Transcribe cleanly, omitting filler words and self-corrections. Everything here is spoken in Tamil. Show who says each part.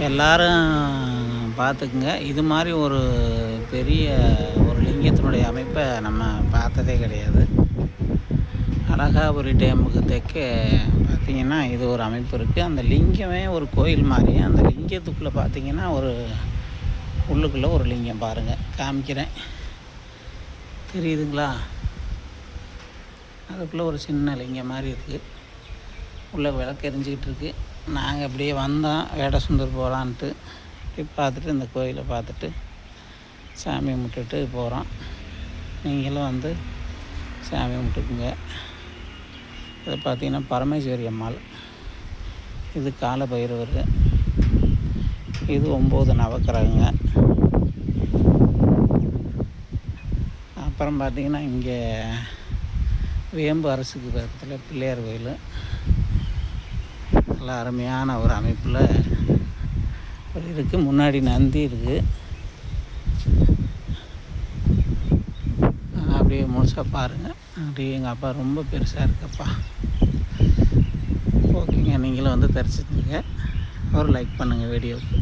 Speaker 1: எல்லாரும் பார்த்துக்குங்க. இது மாதிரி ஒரு பெரிய ஒரு லிங்கத்தினுடைய அமைப்பை நம்ம பார்த்ததே கிடையாது. அழகாபுரி டேமுக்கு தெற்கே பார்த்திங்கன்னா இது ஒரு அமைப்பு இருக்குது. அந்த லிங்கமே ஒரு கோயில் மாதிரி. அந்த லிங்கத்துக்குள்ளே பார்த்திங்கன்னா ஒரு உள்ளுக்குள்ளே ஒரு லிங்கம் பாருங்கள், காமிக்கிறேன், தெரியுதுங்களா? அதுக்குள்ளே ஒரு சின்ன லிங்கம் மாதிரி இருக்குது. உள்ளே விளக்கு எரிஞ்சிக்கிட்டு இருக்குது. நாங்கள் அப்படியே வந்தோம் வேடசுந்தர் போகலான்ட்டு. இப்படி பார்த்துட்டு இந்த கோயிலை பார்த்துட்டு சாமி கும்பிட்டுட்டு போகிறோம். நீங்களும் வந்து சாமி கும்பிட்டுக்குங்க. இதை பார்த்திங்கன்னா பரமேஸ்வரி அம்மாள், இது கால பைரவர், இது 9 நவக்கிரகங்க. அப்புறம் பார்த்திங்கன்னா இங்கே வேம்பு அரசுக்கு பக்கத்தில் பிள்ளையார் கோயில், நல்லா அருமையான ஒரு அமைப்பில் இருக்குது. முன்னாடி நந்தி இருக்குது. அப்படியே முழுசாக பாருங்கள். அப்படியே எங்கள் அப்பா ரொம்ப பெருசாக இருக்குப்பா. ஓகேங்க, நீங்களும் வந்து தெரிஞ்சுக்கங்க. ஒரு லைக் பண்ணுங்கள் வீடியோவுக்கு.